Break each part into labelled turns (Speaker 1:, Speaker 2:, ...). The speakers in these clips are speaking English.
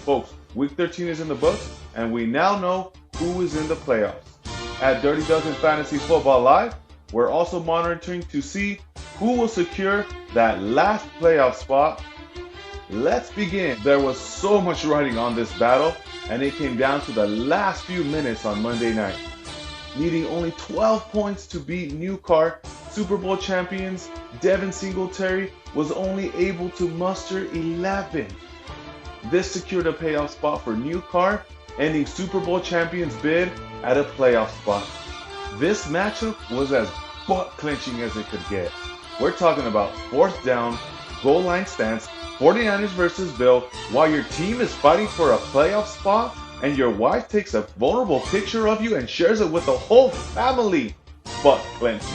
Speaker 1: Folks, Week 13 is in the books, and we now know who is in the playoffs. At Dirty Dozen Fantasy Football Live, we're also monitoring to see who will secure that last playoff spot. Let's begin. There was so much riding on this battle, and it came down to the last few minutes on Monday night. Needing only 12 points to beat New Car, Super Bowl champions Devin Singletary was only able to muster 11. This secured a playoff spot for New Car, ending Super Bowl champions bid at a playoff spot. This matchup was as butt-clenching as it could get. We're talking about fourth down, goal line stance, 49ers versus Bill, while your team is fighting for a playoff spot and your wife takes a vulnerable picture of you and shares it with the whole family. Butt-clenching.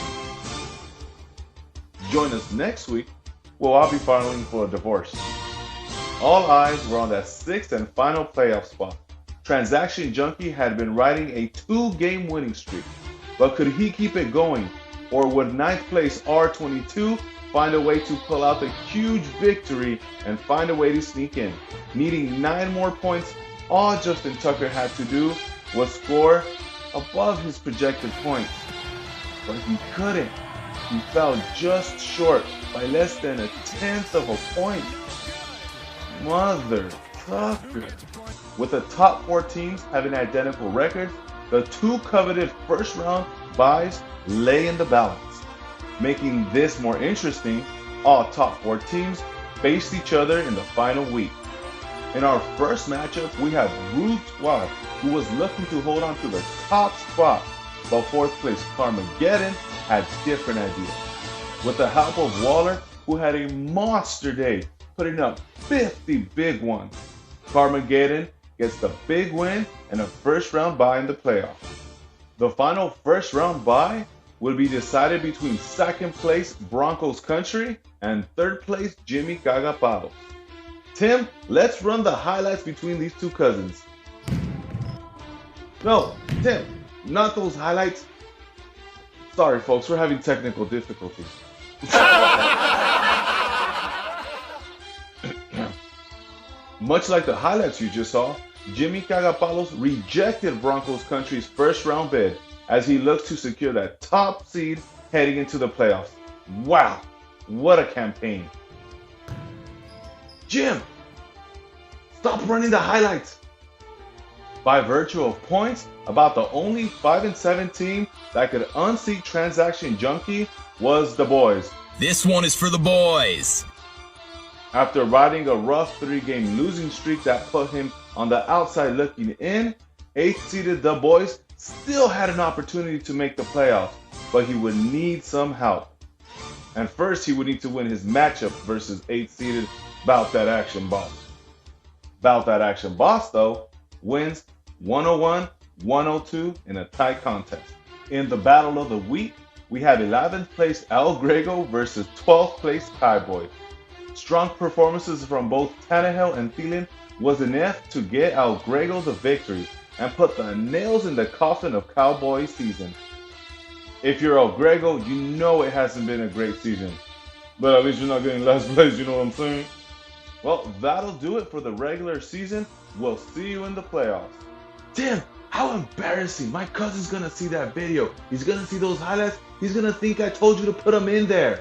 Speaker 1: Join us next week where I'll be filing for a divorce. All eyes were on that sixth and final playoff spot. Transaction Junkie had been riding a 2-game winning streak, but could he keep it going, or would 9th place R22 find a way to pull out the huge victory and find a way to sneak in? Needing 9 more points, all Justin Tucker had to do was score above his projected points, but he couldn't. He fell just short by less than 1/10 of a point. Mother Tucker. With the top 4 teams having identical records, the 2 coveted first round buys lay in the balance. Making this more interesting, all top 4 teams faced each other in the final week. In our first matchup, we had Ruth Watt, who was looking to hold on to the top spot, but 4th place Carmageddon had different ideas. With the help of Waller, who had a monster day, putting up 50 big ones, Carmageddon gets the big win and a first round bye in the playoffs. The final first round bye will be decided between 2nd place Broncos Country and 3rd place Jimmy Cagapalos. Tim, let's run the highlights between these 2 cousins. No, Tim, not those highlights. Sorry folks, we're having technical difficulties. Much like the highlights you just saw, Jimmy Cagapalos rejected Broncos Country's first round bid as he looks to secure that top seed heading into the playoffs. Wow, what a campaign. Jim, stop running the highlights. By virtue of points, about the only 5-7 team that could unseat Transaction Junkie was the boys.
Speaker 2: This one is for the boys.
Speaker 1: After riding a rough 3-game losing streak that put him on the outside looking in, 8th-seeded the boys still had an opportunity to make the playoffs, but he would need some help. And first he would need to win his matchup versus 8th-seeded Bout That Action Boss. Bout That Action Boss, though, wins 101-102 in a tight contest. In the battle of the week, we have 11th place El Grego versus 12th place Cowboy. Strong performances from both Tannehill and Thielen was enough to get El Grego the victory and put the nails in the coffin of Cowboy season. If you're El Grego, you know it hasn't been a great season. But at least you're not getting last place, you know what I'm saying? Well, that'll do it for the regular season. We'll see you in the playoffs. Tim, how embarrassing. My cousin's gonna see that video. He's gonna see those highlights. He's gonna think I told you to put them in there.